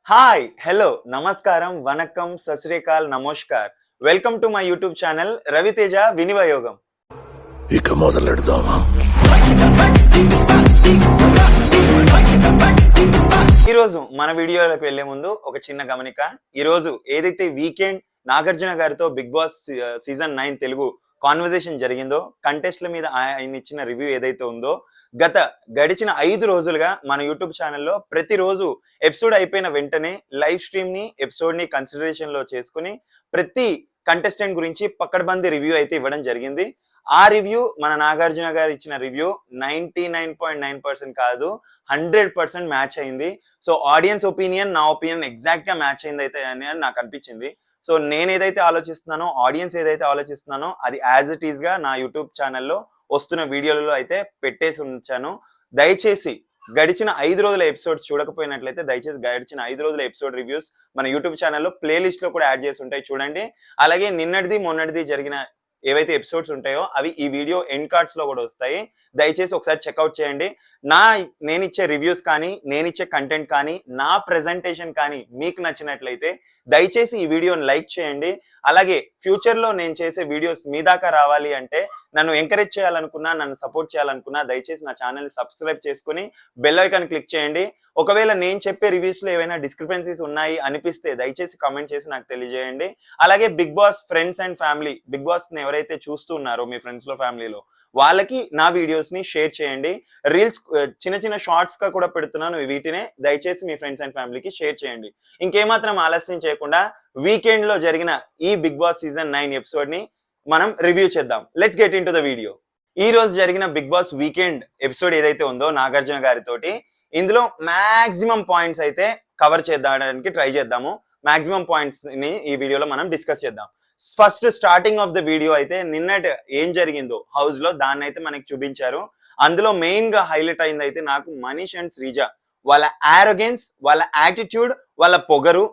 Hi hello నమస్కారం వనక్కం సశ్రీకాల్ నమస్కార్ welcome to my YouTube channel Ravi Teja వినివయోగం. ఇక మొదలెడదామా? ఈరోజు మన వీడియోలోకి వెళ్లే ముందు ఒక చిన్న గమనిక. ఈరోజు ఏదైతే వీకెండ్ నాగార్జున గారితో big boss season 9 Telugu conversation జరిగిందో, కంటెస్ట్ల మీద ఆయన ఇచ్చిన రివ్యూ ఏదైతే ఉందో, గడిచిన 5 రోజులుగా మన యూట్యూబ్ ఛానల్లో ప్రతిరోజు ఎపిసోడ్ అయిపోయిన వెంటనే లైవ్ స్ట్రీమ్ ని ఎపిసోడ్ ని కన్సిడరేషన్ లో చేసుకుని ప్రతి కంటెస్టెంట్ గురించి పక్కడబంది రివ్యూ అయితే ఇవ్వడం జరిగింది. ఆ రివ్యూ మన నాగార్జున గారు ఇచ్చిన రివ్యూ 99.9% కాదు, 100% మ్యాచ్ అయింది. సో ఆడియన్స్ ఒపీనియన్, నా ఒపీనియన్ ఎగ్జాక్ట్ గా మ్యాచ్ అయింది అయితే అని నాకు అనిపించింది. సో నేను ఏదైతే ఆలోచిస్తున్నానో, ఆడియన్స్ ఏదైతే ఆలోచిస్తున్నానో అది యాజ్ ఇట్ ఈస్ గా నా యూట్యూబ్ ఛానల్లో వస్తున్న వీడియోలలో అయితే పెట్టేసి ఉంచాను. దయచేసి గడిచిన 5 రోజుల ఎపిసోడ్స్ చూడకపోయినట్లయితే దయచేసి గడిచిన 5 రోజుల ఎపిసోడ్ రివ్యూస్ మన యూట్యూబ్ ఛానల్లో ప్లేలిస్ట్ లో కూడా యాడ్ చేసి ఉంటాయి, చూడండి. అలాగే నిన్నటిది మొన్నటిది జరిగిన ఏవైతే ఎపిసోడ్స్ ఉంటాయో అవి ఈ వీడియో ఎండ్ కార్డ్స్ లో కూడా వస్తాయి. దయచేసి ఒకసారి చెక్అవుట్ చేయండి. నేనిచ్చే రివ్యూస్ కానీ, నేనిచ్చే కంటెంట్ కానీ, నా ప్రెజెంటేషన్ కానీ మీకు నచ్చినట్లయితే దయచేసి ఈ వీడియోని లైక్ చేయండి. అలాగే ఫ్యూచర్ లో నేను చేసే వీడియోస్ మీ దాకా రావాలి అంటే, నన్ను ఎంకరేజ్ చేయాలనుకున్నా, నన్ను సపోర్ట్ చేయాలనుకున్నా దయచేసి నా ఛానల్ ని సబ్స్క్రైబ్ చేసుకుని బెల్ ఐకాన్ క్లిక్ చేయండి. ఒకవేళ నేను చెప్పే రివ్యూస్ లో ఏవైనా డిస్క్రిపెన్సీస్ ఉన్నాయి అనిపిస్తే దయచేసి కామెంట్ చేసి నాకు తెలియజేయండి. అలాగే big boss friends and family, big boss ని ఎవరైతే చూస్తున్నారో మీ ఫ్రెండ్స్ లో, ఫ్యామిలీలో, వాళ్ళకి నా వీడియోస్ ని షేర్ చేయండి. రీల్స్ చిన్న చిన్న షార్ట్స్ గా కూడా పెడుతున్నాను, వీటినే దయచేసి మీ ఫ్రెండ్స్ అండ్ ఫ్యామిలీకి షేర్ చేయండి. ఇంకేమాత్రం ఆలస్యం చేయకుండా వీకెండ్ లో జరిగిన ఈ బిగ్ బాస్ సీజన్ 9 ఎపిసోడ్ ని మనం రివ్యూ చేద్దాం. Let's get in to the video. ఈ రోజు జరిగిన బిగ్ బాస్ వీకెండ్ ఎపిసోడ్ ఏదైతే ఉందో నాగార్జున గారితోటి, ఇందులో మాక్సిమం పాయింట్స్ అయితే కవర్ చేయడానికి ట్రై చేద్దాము. మాక్సిమం పాయింట్స్ ని ఈ వీడియోలో మనం డిస్కస్ చేద్దాం. First starting of the video అయితే నిన్నటి ఏం జరిగిందో హౌస్ లో దాన్ని అయితే మనకి చూపించారు. అందులో మెయిన్ గా హైలైట్ అయింది అయితే నాకు మనీష్ అండ్ శ్రీజ వాళ్ళ ఆరోగెన్స్, వాళ్ళ యాటిట్యూడ్, వాళ్ళ పొగరు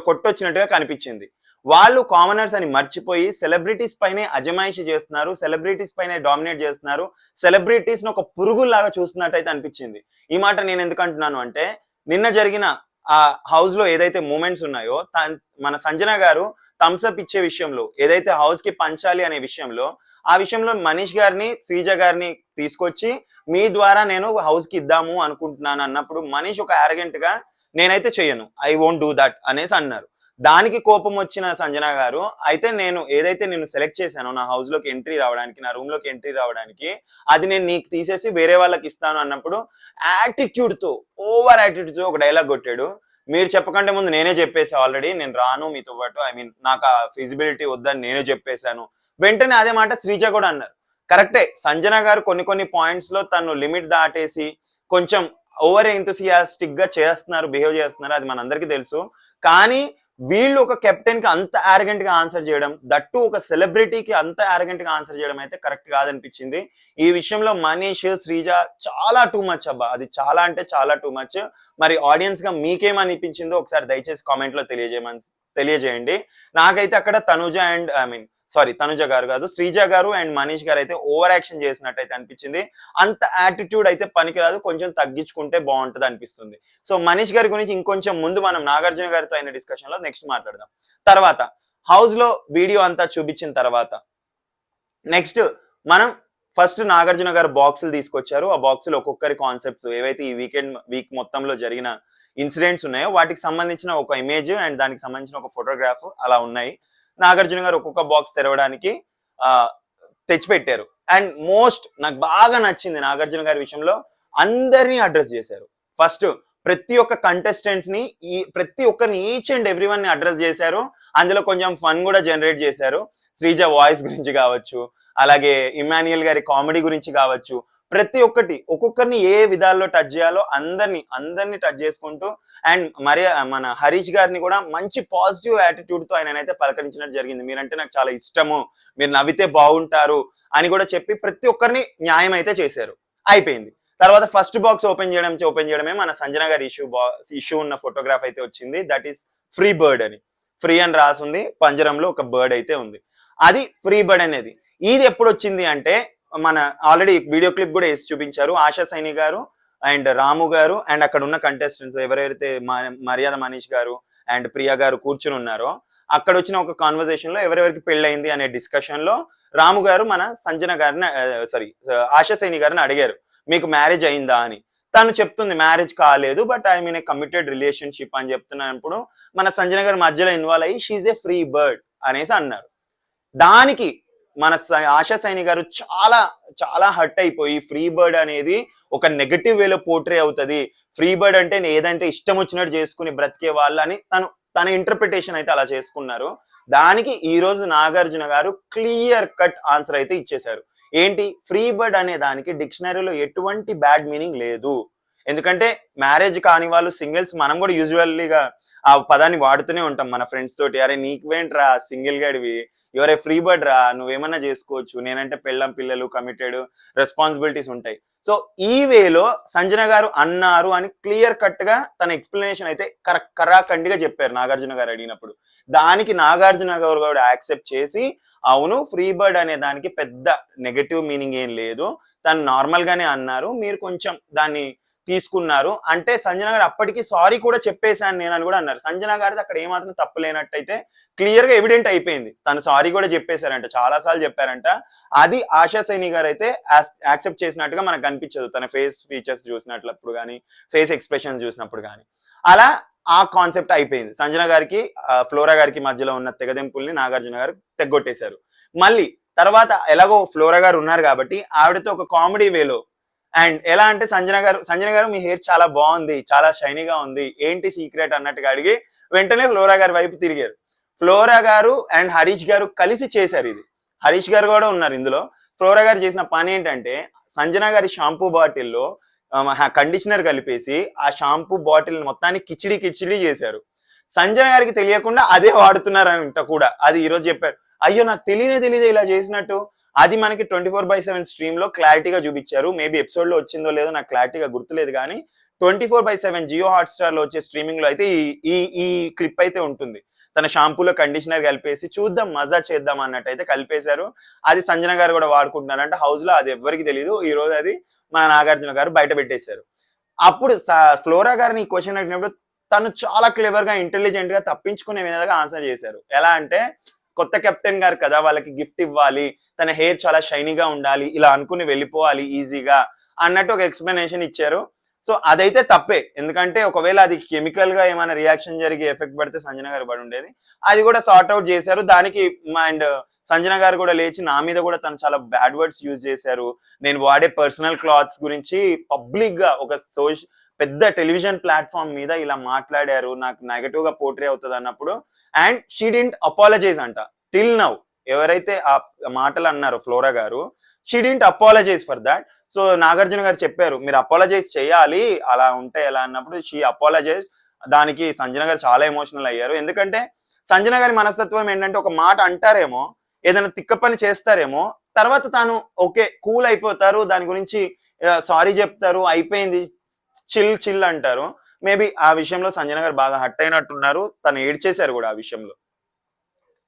కొట్టొచ్చినట్టుగా కనిపించింది. వాళ్ళు కామనర్స్ అని మర్చిపోయి సెలబ్రిటీస్ పైనే అజమాయిషి చేస్తున్నారు, సెలబ్రిటీస్ పైనే డామినేట్ చేస్తున్నారు, సెలబ్రిటీస్ ను ఒక పురుగులాగా చూస్తున్నట్టయితే అనిపించింది. ఈ మాట నేను ఎందుకు అంటున్నాను అంటే, నిన్న జరిగిన ఆ హౌస్ లో ఏదైతే మూమెంట్స్ ఉన్నాయో, మన సంజన గారు థమ్స్అప్ ఇచ్చే విషయంలో, ఏదైతే హౌస్ కి పంచాలి అనే విషయంలో, ఆ విషయంలో మనీష్ గారిని, శ్రీజ గారిని తీసుకొచ్చి మీ ద్వారా నేను హౌస్ కి ఇద్దాము అనుకుంటున్నాను అన్నప్పుడు మనీష్ ఒక ఆరగెంట్ గా నేనైతే చెయ్యను, ఐ వోంట్ డూ దట్ అనేసి అన్నారు. దానికి కోపం వచ్చిన సంజన గారు, అయితే నేను సెలెక్ట్ చేశాను నా హౌస్ లోకి ఎంట్రీ రావడానికి, నా రూమ్ లోకి ఎంట్రీ రావడానికి, అది నేను నీకు తీసేసి వేరే వాళ్ళకి ఇస్తాను అన్నప్పుడు యాటిట్యూడ్ తో, ఓవర్ యాటిట్యూడ్ తో ఒక డైలాగ్ కొట్టాడు. మీరు చెప్పకంటే ముందు నేనే చెప్పేసా ఆల్రెడీ, నేను రాను మీతో పాటు, ఐ మీన్ నాకు ఆ ఫిజిబిలిటీ వద్దని నేనే చెప్పేశాను. వెంటనే అదే మాట శ్రీజ కూడా అన్నారు. కరెక్టే, సంజన గారు కొన్ని పాయింట్స్ లో తను లిమిట్ దాటేసి కొంచెం ఓవర్ ఎంతూసియాస్టిక్ గా బిహేవ్ చేస్తున్నారు, అది మనందరికీ తెలుసు. కానీ వీళ్ళు ఒక కెప్టెన్ కి అంత ఆరగెంట్ గా ఆన్సర్ చేయడం, దట్టు ఒక సెలబ్రిటీకి అంత ఆరగెంట్ గా ఆన్సర్ చేయడం అయితే కరెక్ట్ కాదనిపించింది. ఈ విషయంలో మనీష్, శ్రీజ చాలా టూ మచ్ అబ్బా, అది చాలా అంటే చాలా టూ మచ్. మరి ఆడియన్స్ గా మీకేమనిపించిందో ఒకసారి దయచేసి కామెంట్ లో తెలియజేయండి. నాకైతే అక్కడ తనుజ గారు కాదు, శ్రీజ గారు అండ్ మనీష్ గారు అయితే ఓవర్ యాక్షన్ చేసినట్టయితే అనిపించింది. అంత యాటిట్యూడ్ అయితే పనికిరాదు, కొంచెం తగ్గించుకుంటే బాగుంటది అనిపిస్తుంది. సో మనీష్ గారి గురించి ఇంకొంచెం ముందు మనం నాగార్జున గారితో అయిన డిస్కషన్ లో నెక్స్ట్ మాట్లాడదాం. తర్వాత హౌస్ లో వీడియో అంతా చూపించిన తర్వాత నెక్స్ట్ మనం ఫస్ట్ నాగార్జున గారు బాక్సులు తీసుకొచ్చారు. ఆ బాక్సులు ఒక్కొక్కరి కాన్సెప్ట్స్, ఏవైతే ఈ వీక్ మొత్తంలో జరిగిన ఇన్సిడెంట్స్ ఉన్నాయో వాటికి సంబంధించిన ఒక ఇమేజ్ అండ్ దానికి సంబంధించిన ఒక ఫోటోగ్రాఫ్ అలా ఉన్నాయి. నాగార్జున గారు ఒక్కొక్క బాక్స్ తెరవడానికి తెచ్చిపెట్టారు. అండ్ మోస్ట్ నాకు బాగా నచ్చింది నాగార్జున గారి విషయంలో, అందరినీ అడ్రస్ చేశారు. ఫస్ట్ ప్రతి ఒక్క కంటెస్టెంట్స్ ని, ప్రతి ఒక్కరిని ఈచ్ అండ్ ఎవ్రీ వన్ ని అడ్రస్ చేశారు. అందులో కొంచెం ఫన్ కూడా జనరేట్ చేశారు. శ్రీజ వాయిస్ గురించి కావచ్చు, అలాగే ఇమాన్యుయల్ గారి కామెడీ గురించి కావచ్చు, ప్రతి ఒక్కొక్కరిని ఏ విధాల్లో టచ్ చేయాలో అందరినీ టచ్ చేసుకుంటూ, అండ్ మరి మన హరీష్ గారిని కూడా మంచి పాజిటివ్ యాటిట్యూడ్ తో ఆయననైతే పలకరించినట్టు జరిగింది. మీరంటే నాకు చాలా ఇష్టము, మీరు నవ్వితే బాగుంటారు అని కూడా చెప్పి ప్రతి ఒక్కరిని న్యాయం అయితే చేశారు. అయిపోయింది. తర్వాత ఫస్ట్ బాక్స్ ఓపెన్ చేయడమే మన సంజన గారి ఇష్యూ ఉన్న ఫోటోగ్రాఫ్ అయితే వచ్చింది. దట్ ఈస్ ఫ్రీ బర్డ్ అని, ఫ్రీ అని రాసుంది, పంజరంలో ఒక బర్డ్ అయితే ఉంది. అది ఫ్రీ బర్డ్ అనేది. ఇది ఎప్పుడు వచ్చింది అంటే, మన ఆల్రెడీ వీడియో క్లిప్ కూడా వేసి చూపించారు. ఆశా సైని గారు అండ్ రాము గారు అండ్ అక్కడ ఉన్న కంటెస్టెంట్స్ ఎవరైతే మర్యాద మనీష్ గారు అండ్ ప్రియా గారు కూర్చుని ఉన్నారో అక్కడ వచ్చిన ఒక కాన్వర్సేషన్ లో ఎవరెవరికి పెళ్ళయింది అనే డిస్కషన్ లో రాము గారు మన సంజన గారిని ఆశా సైని గారిని అడిగారు మీకు మ్యారేజ్ అయిందా అని. తను చెప్తుంది మ్యారేజ్ కాలేదు but I mean a committed relationship అని చెప్తున్నప్పుడు మన సంజన గారి మధ్యలో ఇన్వాల్వ్ అయ్యి షీఈ్ ఏ ఫ్రీ బర్డ్ అనేసి అన్నారు. దానికి మన ఆశా సైని గారు చాలా చాలా హర్ట్ అయిపోయి ఫ్రీ బర్డ్ అనేది ఒక నెగటివ్ వేలో పోర్ట్రే అవుతుంది, ఫ్రీ బర్డ్ అంటే ఏదంటే ఇష్టం వచ్చినట్టు చేసుకుని బ్రతికే వాళ్ళు అని తన ఇంటర్ప్రిటేషన్ అయితే అలా చేసుకున్నారు. దానికి ఈ రోజు నాగార్జున గారు క్లియర్ కట్ ఆన్సర్ అయితే ఇచ్చేశారు. ఏంటి, ఫ్రీ బర్డ్ అనే దానికి డిక్షనరీలో ఎటువంటి బ్యాడ్ మీనింగ్ లేదు. ఎందుకంటే మ్యారేజ్ కాని వాళ్ళు సింగిల్స్ మనం కూడా యూజువల్లీగా ఆ పదాన్ని వాడుతూనే ఉంటాం మన ఫ్రెండ్స్ తోటి. అరే నీకువేంట్రా సింగిల్ గడివి, ఎవరే ఫ్రీ బర్డ్ రా, నువ్వేమన్నా చేసుకోవచ్చు, నేనంటే పెళ్ళం పిల్లలు కమిటెడ్ రెస్పాన్సిబిలిటీస్ ఉంటాయి. సో ఈ వేలో సంజన గారు అన్నారు అని క్లియర్ కట్ గా తన ఎక్స్ప్లెనేషన్ అయితే కరాఖండిగా చెప్పారు నాగార్జున గారు అడిగినప్పుడు. దానికి నాగార్జున గారు కూడా యాక్సెప్ట్ చేసి అవును ఫ్రీ బర్డ్ అనే దానికి పెద్ద నెగటివ్ మీనింగ్ ఏం లేదు, తను నార్మల్ గానే అన్నారు, మీరు కొంచెం దాన్ని తీసుకున్నారు అంటే సంజన గారు అప్పటికి సారీ కూడా చెప్పేశాను నేను అని కూడా అన్నారు. సంజన గారిది అక్కడ ఏమాత్రం తప్పు లేనట్టయితే క్లియర్ గా ఎవిడెంట్ అయిపోయింది. తను సారీ కూడా చెప్పేశారంట, చాలా సార్లు చెప్పారంట. అది ఆశా సైని గారు అయితే యాక్సెప్ట్ చేసినట్టుగా మనకు కనిపించదు తన ఫేస్ ఫీచర్స్ చూసినప్పుడు కానీ ఫేస్ ఎక్స్ప్రెషన్స్ చూసినప్పుడు కానీ. అలా ఆ కాన్సెప్ట్ అయిపోయింది. సంజన గారికి ఫ్లోరా గారికి మధ్యలో ఉన్న తెగదెంపుల్ని నాగార్జున గారు తెగ్గొట్టేశారు. మళ్ళీ తర్వాత ఎలాగో ఫ్లోరా గారు ఉన్నారు కాబట్టి ఆవిడతో ఒక కామెడీ వేలో అండ్ ఎలా అంటే సంజన గారు మీ హెయిర్ చాలా బాగుంది, చాలా షైనీగా ఉంది, ఏంటి సీక్రెట్ అన్నట్టుగా అడిగి వెంటనే ఫ్లోరా గారి వైపు తిరిగారు. ఫ్లోరా గారు అండ్ హరీష్ గారు కలిసి చేశారు ఇది. హరీష్ గారు కూడా ఉన్నారు ఇందులో. ఫ్లోరా గారు చేసిన పని ఏంటంటే సంజన గారి షాంపూ బాటిల్లో కండిషనర్ కలిపేసి ఆ షాంపూ బాటిల్ మొత్తాన్ని కిచిడి చేశారు. సంజన గారికి తెలియకుండా అదే వాడుతున్నారంట కూడా. అది ఈరోజు చెప్పారు. అయ్యో నాకు తెలియదే ఇలా చేసినట్టు. అది మనకి 24/7 స్ట్రీమ్ లో క్లారిటీగా చూపించారు. మేబీ ఎపిసోడ్ లో వచ్చిందో లేదో నాకు క్లారిటీగా గుర్తులేదు కానీ 24/7 జియో హాట్స్టార్ లో వచ్చే స్ట్రీమింగ్ లో అయితే ఈ క్లిప్ అయితే ఉంటుంది. తన షాంపూలో కండిషనర్ కలిపేసి చూద్దాం మజా చేద్దాం అన్నట్టు అయితే కలిపేశారు. అది సంజన గారు కూడా వాడుకుంటున్నారంట హౌస్ లో. అది ఎవరికి తెలియదు. ఈ రోజు అది మన నాగార్జున గారు బయట పెట్టేశారు. అప్పుడు ఫ్లోరా గారిని క్వశ్చన్ అడిగినప్పుడు తను చాలా క్లెవర్ గా ఇంటెలిజెంట్ గా తప్పించుకునే విధంగా ఆన్సర్ చేశారు. ఎలా అంటే కొత్త కెప్టెన్ గారు కదా, వాళ్ళకి గిఫ్ట్ ఇవ్వాలి, తన హెయిర్ చాలా షైనీగా ఉండాలి, ఇలా అనుకుని వెళ్ళిపోవాలి ఈజీగా అన్నట్టు ఒక ఎక్స్ప్లెనేషన్ ఇచ్చారు. సో అదైతే తప్పే, ఎందుకంటే ఒకవేళ అది కెమికల్ గా ఏమైనా రియాక్షన్ జరిగి ఎఫెక్ట్ పడితే సంజన గారు పడి ఉండేది. అది కూడా సార్ట్ అవుట్ చేశారు. దానికి అండ్ సంజన గారు కూడా లేచి నా మీద కూడా తను చాలా బ్యాడ్ వర్డ్స్ యూజ్ చేశారు. నేను వాడే పర్సనల్ క్లాత్స్ గురించి పబ్లిక్ గా ఒక పెద్ద టెలివిజన్ ప్లాట్ఫామ్ మీద ఇలా మాట్లాడారు, నాకు నెగటివ్ గా పోర్ట్రే అవుతుంది అన్నప్పుడు అండ్ షీ డింట్ అపాలజైజ్ అంట టిల్ నౌ. ఎవరైతే ఆ మాటలు అన్నారో ఫ్లోరా గారు, she didn't apologise for that. So Nagarjuna గారు చెప్పారు మీరు అపాలజైజ్ చేయాలి, అలా ఉంటే ఎలా అన్నప్పుడు షీ అపాలజైజ్. దానికి సంజన గారు చాలా ఎమోషనల్ అయ్యారు. ఎందుకంటే సంజన గారి మనస్తత్వం ఏంటంటే ఒక మాట అంటారేమో, ఏదైనా తిక్క పని చేస్తారేమో, తర్వాత తాను ఓకే కూల్ అయిపోతారు, దాని గురించి సారీ చెప్తారు, అయిపోయింది చిల్ అంటారు. మేబీ ఆ విషయంలో సంజన గారు బాగా హట్ అయినట్టున్నారు, తను ఏడ్చేశారు కూడా ఆ విషయంలో.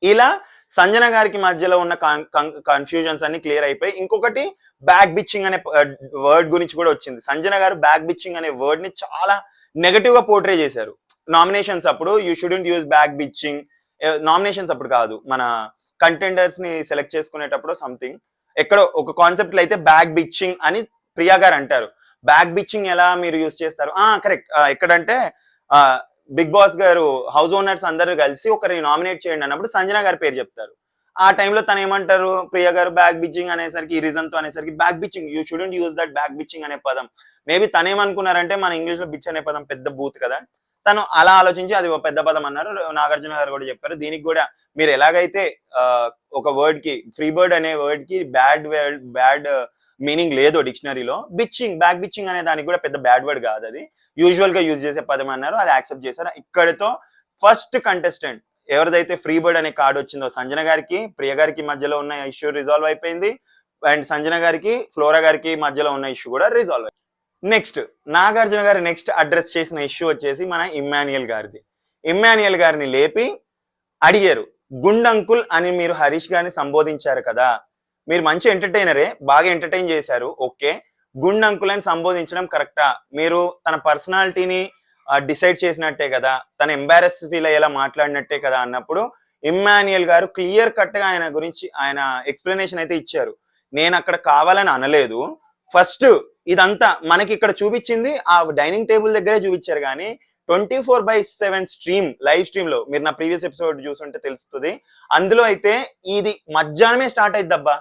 ఇలా సంజన గారికి మధ్యలో ఉన్న కన్ఫ్యూజన్స్ అన్ని క్లియర్ అయిపోయి ఇంకొకటి బ్యాక్ బిచ్చింగ్ అనే వర్డ్ గురించి కూడా వచ్చింది. సంజన గారు బ్యాక్ బిచ్చింగ్ అనే వర్డ్ ని చాలా నెగటివ్ గా పోర్ట్రే చేశారు. నామినేషన్స్ అప్పుడు you shouldn't use back bitching, nominations అప్పుడు కాదు, మన కంటెండర్స్ ని సెలెక్ట్ చేసుకునేటప్పుడు సంథింగ్ ఎక్కడో ఒక కాన్సెప్ట్ అయితే బ్యాక్ బిచ్చింగ్ అని ప్రియా గారు అంటారు. బ్యాక్ బిచ్చింగ్ ఎలా మీరు యూజ్ చేస్తారు? కరెక్ట్. ఎక్కడంటే బిగ్ బాస్ గారు హౌస్ ఓనర్స్ అందరూ కలిసి ఒకరిని నామినేట్ చేయండి అన్నప్పుడు సంజన గారి పేరు చెప్తారు. ఆ టైంలో తను ఏమంటారు, ప్రియా గారు బ్యాక్ బిచ్చింగ్ అనేసరికి ఈ రీజన్ తో అనేసరికి back bitching you shouldn't use that back bitching అనే పదం. మేబీ తనేమనుకున్నారంటే మన ఇంగ్లీష్ లో బిచ్ అనే పదం పెద్ద బూత్ కదా, తను అలా ఆలోచించి అది పెద్ద పదం అన్నారు. నాగార్జున గారు కూడా చెప్పారు దీనికి కూడా మీరు ఎలాగైతే ఒక వర్డ్ కి ఫ్రీ బర్డ్ అనే వర్డ్ కి బ్యాడ్ మీనింగ్ లేదు డిక్షనరీలో, బిచ్చింగ్ బ్యాక్ బిచ్చింగ్ అనే దానికి కూడా పెద్ద బ్యాడ్ వర్డ్ కాదు, అది యూజువల్ గా యూజ్ చేసే పదం అన్నారు. అది యాక్సెప్ట్ చేశారు. ఇక్కడితో ఫస్ట్ కంటెస్టెంట్ ఎవరిదైతే ఫ్రీ బర్డ్ అనే కార్డు వచ్చిందో సంజన గారికి ప్రియ గారికి మధ్యలో ఉన్న ఇష్యూ రిజాల్వ్ అయిపోయింది. అండ్ సంజన గారికి ఫ్లోరా గారికి మధ్యలో ఉన్న ఇష్యూ కూడా రిజాల్వ్ అయింది. నెక్స్ట్ నాగార్జున గారు నెక్స్ట్ అడ్రస్ చేసిన ఇష్యూ వచ్చేసి మన ఇమ్మాన్యుయల్ గారిది. ఇమ్మాన్యుయల్ గారిని లేపి అడిగారు, గుండంకుల్ అని మీరు హరీష్ గారిని సంబోధించారు కదా, మీరు మంచి ఎంటర్టైనరే, బాగా ఎంటర్టైన్ చేశారు, ఓకే, గుండ్ అంకుల్ అని సంబోధించడం కరెక్టా? మీరు తన పర్సనాలిటీని డిసైడ్ చేసినట్టే కదా, తన ఎంబారెస్ ఫీల్ అయ్యేలా మాట్లాడినట్టే కదా అన్నప్పుడు ఇమ్మాన్యుయల్ గారు క్లియర్ కట్ గా ఆయన గురించి ఆయన ఎక్స్ప్లెనేషన్ అయితే ఇచ్చారు. నేను అక్కడ కావాలని అనలేదు. ఫస్ట్ ఇదంతా మనకి ఇక్కడ చూపించింది ఆ డైనింగ్ టేబుల్ దగ్గరే చూపించారు కానీ 24/7 స్ట్రీమ్ లైవ్ స్ట్రీమ్ లో మీరు నా ప్రీవియస్ ఎపిసోడ్ చూసుంటే తెలుస్తుంది. అందులో అయితే ఇది మధ్యాహ్నమే స్టార్ట్ అయిద్దబ్బా.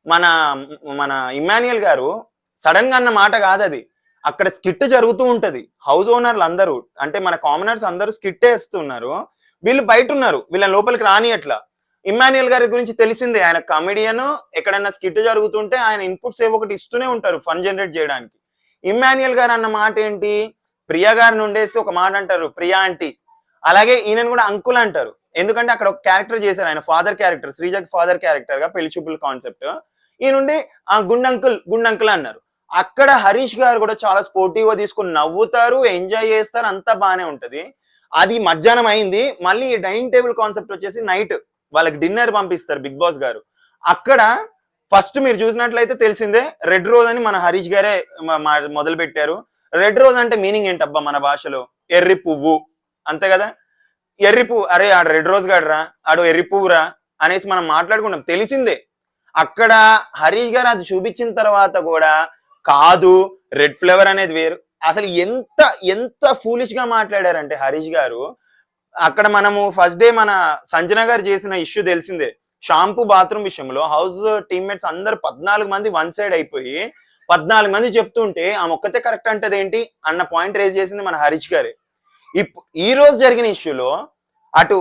మన మన ఇమ్మాన్యుయల్ గారు సడన్ గా అన్న మాట కాదు అది. అక్కడ స్కిట్ జరుగుతూ ఉంటది. హౌస్ ఓనర్లు అందరూ అంటే మన కామనర్స్ అందరూ స్కిట్ వేస్తున్నారు. వీళ్ళు బయట ఉన్నారు, వీళ్ళ లోపలికి రానియట్లా. ఇమ్మాన్యుయల్ గారి గురించి తెలిసిందే, ఆయన కమెడియన్. ఎక్కడైనా స్కిట్ జరుగుతుంటే ఆయన ఇన్పుట్స్ ఏవో ఒకటి ఇస్తూనే ఉంటారు ఫన్ జనరేట్ చేయడానికి. ఇమ్మాన్యుయల్ గారు అన్న మాట ఏంటి, ప్రియా గారిని ఉండేసి ఒక మాట అంటారు, ప్రియా ఆంటీ. అలాగే ఈయనను కూడా అంకుల్ అంటారు. ఎందుకంటే అక్కడ ఒక క్యారెక్టర్ చేశారు, ఆయన ఫాదర్ క్యారెక్టర్, శ్రీజక్ ఫాదర్ క్యారెక్టర్ గా పెళ్లి చూపుల కాన్సెప్ట్. ఈ నుండి ఆ గుండ్ అంకుల్ అన్నారు. అక్కడ హరీష్ గారు కూడా చాలా స్పోర్టివ్ గా తీసుకుని నవ్వుతారు, ఎంజాయ్ చేస్తారు, అంతా బానే ఉంటది. అది మధ్యాహ్నం అయింది. మళ్ళీ డైనింగ్ టేబుల్ కాన్సెప్ట్ వచ్చేసి నైట్ వాళ్ళకి డిన్నర్ పంపిస్తారు బిగ్ బాస్ గారు. అక్కడ ఫస్ట్ మీరు చూసినట్లయితే తెలిసిందే, రెడ్ రోజ్ అని మన హరీష్ గారే మొదలు పెట్టారు. రెడ్ రోజ్ అంటే మీనింగ్ ఏంటబ్బా మన భాషలో? ఎర్రి పువ్వు, అంతే కదా. ఎర్రి పువ్వు, అరే ఆడు రెడ్ రోజ్ గాడురా, ఆడు ఎర్రి పువ్వురా అనేసి మనం మాట్లాడుకున్నాం, తెలిసిందే. అక్కడ హరీష్ గారు అది చూపించిన తర్వాత కూడా కాదు, రెడ్ ఫ్లేవర్ అనేది వేరు. అసలు ఎంత ఎంత ఫూలిష్ గా మాట్లాడారంటే హరీష్ గారు. అక్కడ మనము ఫస్ట్ డే మన సంజన గారు చేసిన ఇష్యూ తెలిసిందే, షాంపూ బాత్రూమ్ విషయంలో హౌస్ టీమ్మేట్స్ అందరు 14 మంది వన్ సైడ్ అయిపోయి 14 మంది చెప్తుంటే ఆ ఒక్కతే కరెక్ట్ అంటది ఏంటి అన్న పాయింట్ రేజ్ చేసింది మన హరీష్ గారే. ఈ రోజు జరిగిన ఇష్యూలో అటు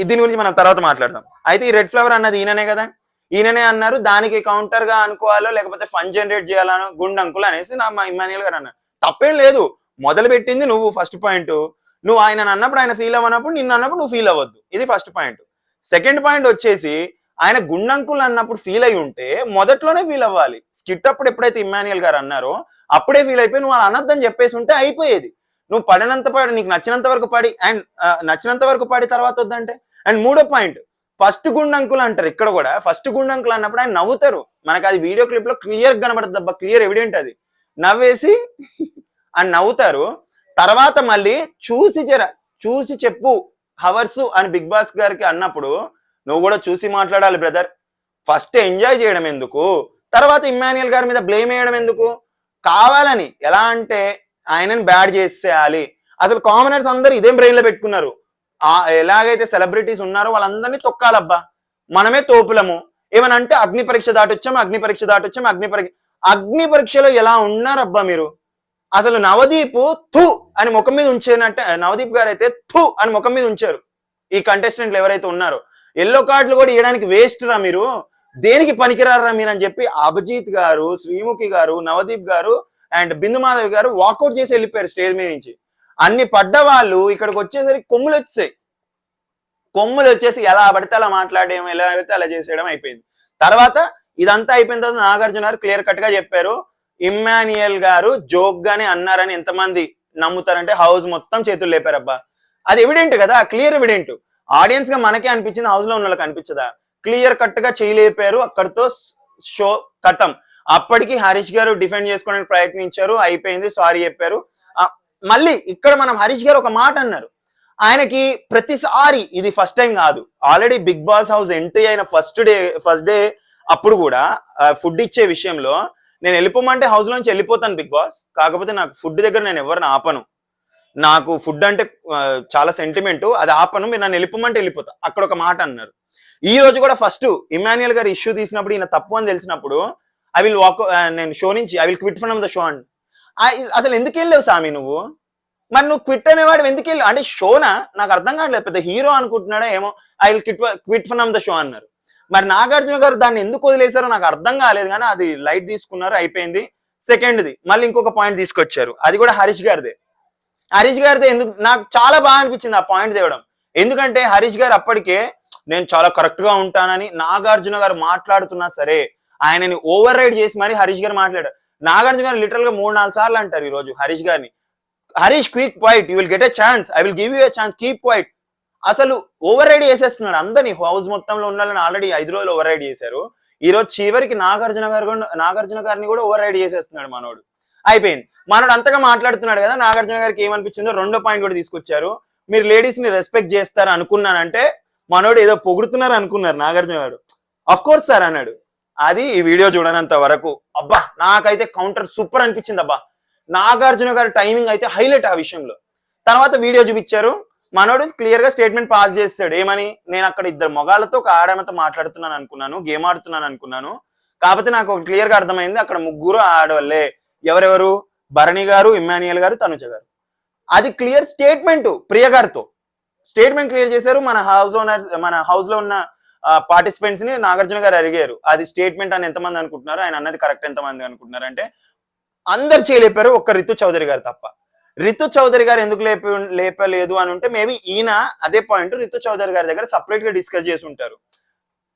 దీని గురించి మనం తర్వాత మాట్లాడదాం. అయితే ఈ రెడ్ ఫ్లవర్ అన్నది ఈయననే కదా, ఈయననే అన్నారు. దానికి కౌంటర్ గా అనుకోవాలో లేకపోతే ఫన్ జనరేట్ చేయాలనో గుండ్ అంకుల్ అనేసి మా ఇమ్మాన్యుయల్ గారు అన్నారు. తప్పేం లేదు, మొదలు పెట్టింది నువ్వు. ఫస్ట్ పాయింట్, నువ్వు ఆయన అన్నప్పుడు ఆయన ఫీల్ అవ్వనప్పుడు నిన్ను అన్నప్పుడు నువ్వు ఫీల్ అవ్వద్దు, ఇది ఫస్ట్ పాయింట్. సెకండ్ పాయింట్ వచ్చేసి ఆయన గుండ్ అంకుల్ అన్నప్పుడు ఫీల్ అయి ఉంటే మొదట్లోనే ఫీల్ అవ్వాలి. స్కిట్ అప్పుడు ఎప్పుడైతే ఇమ్మాన్యుయల్ గారు అన్నారో అప్పుడే ఫీల్ అయిపోయి నువ్వు అలా అనద్దని చెప్పేసి ఉంటే అయిపోయేది. నువ్వు పడినంత పడి, నీకు నచ్చినంత వరకు పడి, అండ్ నచ్చినంత వరకు పడి తర్వాత వద్దంటే. అండ్ మూడో పాయింట్, ఫస్ట్ గుండ్ అంకుల్ అంటారు. ఇక్కడ కూడా ఫస్ట్ గుండ్ అంకుల్ అన్నప్పుడు ఆయన నవ్వుతారు. మనకు అది వీడియో క్లిప్ లో క్లియర్ కనబడుతుంది అబ్బా, క్లియర్ ఎవిడెంట్ అది. నవ్వేసి అని నవ్వుతారు. తర్వాత మళ్ళీ చూసి చెప్పు హవర్స్ అని బిగ్ బాస్ గారికి అన్నప్పుడు నువ్వు కూడా చూసి మాట్లాడాలి బ్రదర్. ఫస్ట్ ఎంజాయ్ చేయడం ఎందుకు, తర్వాత ఇమ్మాన్యుయల్ గారి మీద బ్లేమ్ వేయడం ఎందుకు? కావాలని ఎలా అంటే ఆయనని బ్యాడ్ చేసేయాలి. అసలు కామనర్స్ అందరూ ఇదేం బ్రెయిన్ లో పెట్టుకున్నారు, ఎలాగైతే సెలబ్రిటీస్ ఉన్నారో వాళ్ళందరినీ తొక్కాలబ్బా, మనమే తోపులము. ఏమనంటే అగ్ని పరీక్ష దాటొచ్చాము, అగ్ని పరీక్షలో ఎలా ఉన్నారబ్బా మీరు. అసలు నవదీప్ థు అని ముఖం మీద ఉంచేనట్టే, నవదీప్ గారు అయితే థు అని ముఖం మీద ఉంచారు ఈ కంటెస్టెంట్లు ఎవరైతే ఉన్నారో. ఎల్లో కార్డులు కూడా ఇవ్వడానికి వేస్ట్ రా మీరు, దేనికి పనికిరారా మీరు అని చెప్పి అభిజిత్ గారు, శ్రీముఖి గారు, నవదీప్ గారు అండ్ బిందు మాధవి గారు వాకౌట్ చేసి వెళ్ళిపోయారు స్టేజ్ మీద నుంచి. అన్ని పడ్డ వాళ్ళు ఇక్కడికి వచ్చేసరికి కొమ్ములు వచ్చేసి ఎలా పడితే అలా మాట్లాడేయడం, ఎలా పడితే అలా చేసేయడం అయిపోయింది. తర్వాత ఇదంతా అయిపోయిన తర్వాత నాగార్జున గారు క్లియర్ కట్ గా చెప్పారు, ఇమ్మాన్యుయల్ గారు జోక్ గానే అన్నారని. ఎంతమంది నమ్ముతారంటే హౌస్ మొత్తం చేతులు లేపారబ్బా. అది ఎవిడెంట్ కదా, క్లియర్ ఎవిడెంట్. ఆడియన్స్ గా మనకే అనిపించింది, హౌస్ లో ఉన్న వాళ్ళకి అనిపించదా? క్లియర్ కట్ గా చేయలేపారు, అక్కడితో షో కథం. అప్పటికి హరీష్ గారు డిఫెండ్ చేసుకోవడానికి ప్రయత్నించారు, అయిపోయింది, సారీ చెప్పారు. మళ్ళీ ఇక్కడ మనం హరీష్ గారు ఒక మాట అన్నారు, ఆయనకి ప్రతిసారి ఇది ఫస్ట్ టైం కాదు, already big boss house entry అయిన ఫస్ట్ డే అప్పుడు కూడా ఫుడ్ ఇచ్చే విషయంలో నేను వెళ్ళిపోమంటే హౌస్ లోంచి వెళ్ళిపోతాను బిగ్ బాస్, కాకపోతే నాకు ఫుడ్ దగ్గర నేను ఎవరిని ఆపను, నాకు ఫుడ్ అంటే చాలా సెంటిమెంట్, అది ఆపను, మీరు నన్ను వెళ్ళిపోమంటే వెళ్ళిపోతా, అక్కడ ఒక మాట అన్నారు. ఈ రోజు కూడా ఫస్ట్ ఇమ్మాన్యుయల్ గారు ఇష్యూ తీసినప్పుడు ఈయన తప్పు అని తెలిసినప్పుడు నేను షో నుంచి I will quit from the show అండి. అసలు ఎందుకు వెళ్ళావు సామి నువ్వు? మరి నువ్వు క్విట్ అనేవాడు ఎందుకు వెళ్ళావు అంటే షోనా? నాకు అర్థం కావట్లేదు, పెద్ద హీరో అనుకుంటున్నాడా ఏమో. I will quit from the show అన్నారు. మరి నాగార్జున గారు దాన్ని ఎందుకు వదిలేశారో నాకు అర్థం కాలేదు, కానీ అది లైట్ తీసుకున్నారు, అయిపోయింది. సెకండ్ది మళ్ళీ ఇంకొక పాయింట్ తీసుకొచ్చారు, అది కూడా హరీష్ గారిదే. ఎందుకు నాకు చాలా బాగా అనిపించింది ఆ పాయింట్ తేవడం. ఎందుకంటే హరీష్ గారు అప్పటికే నేను చాలా కరెక్ట్ గా ఉంటానని నాగార్జున గారు మాట్లాడుతున్నా సరే ఆయనని ఓవర్ రైడ్ చేసి మరి హరీష్ గారు మాట్లాడారు. నాగార్జున గారు లిటరల్ గా 3-4 సార్లు అంటారు ఈ రోజు హరీష్ గారిని, Harish quick quiet, you will get a chance, I will give you a chance, keep quiet. అసలు ఓవర్ రైడ్ చేసేస్తున్నాడు అందరినీ, హౌస్ మొత్తంలో ఉన్న వాళ్ళని ఆల్రెడీ 5 రోజులు ఓవర్ రైడ్ చేశారు. ఈ రోజు చివరికి నాగార్జున గారిని కూడా ఓవర్ రైడ్ చేసేస్తున్నాడు మనోడు. అయిపోయింది. మనోడు అంతగా మాట్లాడుతున్నాడు కదా, నాగార్జున గారికి ఏమనిపించిందో రెండో పాయింట్ కూడా తీసుకొచ్చారు. మీరు లేడీస్ ని రెస్పెక్ట్ చేస్తారు అనుకున్నానంటే మనోడు ఏదో పొగుడుతున్నారు అనుకున్నారు నాగార్జున గారు. అఫ్ కోర్స్ సార్ అన్నాడు. అది ఈ వీడియో చూడనంత వరకు అబ్బా నాకైతే కౌంటర్ సూపర్ అనిపించింది. అబ్బా నాగార్జున గారి టైమింగ్ అయితే హైలైట్ ఆ విషయంలో. తర్వాత వీడియో చూపించారు, మనోడు క్లియర్ గా స్టేట్మెంట్ పాస్ చేస్తాడు. ఏమని, నేను అక్కడ ఇద్దరు మొగాళ్ళతో ఒక ఆడమతో మాట్లాడుతున్నాను అనుకున్నాను, గేమ్ ఆడుతున్నాను అనుకున్నాను, కాకపోతే నాకు ఒక క్లియర్ గా అర్థమైంది అక్కడ ముగ్గురు ఆడవాళ్ళే. ఎవరెవరు? భరణి గారు, ఇమ్మాన్యుయల్ గారు, తనుజ గారు. అది క్లియర్ స్టేట్మెంట్. ప్రియ గారితో స్టేట్మెంట్ క్లియర్ చేశారు. మన హౌస్ లో ఉన్న పార్టిసిపెంట్స్ ని నాగార్జున గారు అడిగారు, అది స్టేట్మెంట్ అని ఎంతమంది అనుకుంటున్నారు, ఆయన అన్నది కరెక్ట్ ఎంతమంది అనుకుంటున్నారు అంటే అందరు చేయలేపారు, ఒక్క రితు చౌదరి గారు తప్ప. రితు చౌదరి గారు ఎందుకు లేపలేదు అని ఉంటే మేబీ ఈయన అదే పాయింట్ రితు చౌదరి గారి దగ్గర సపరేట్ గా డిస్కస్ చేసి ఉంటారు.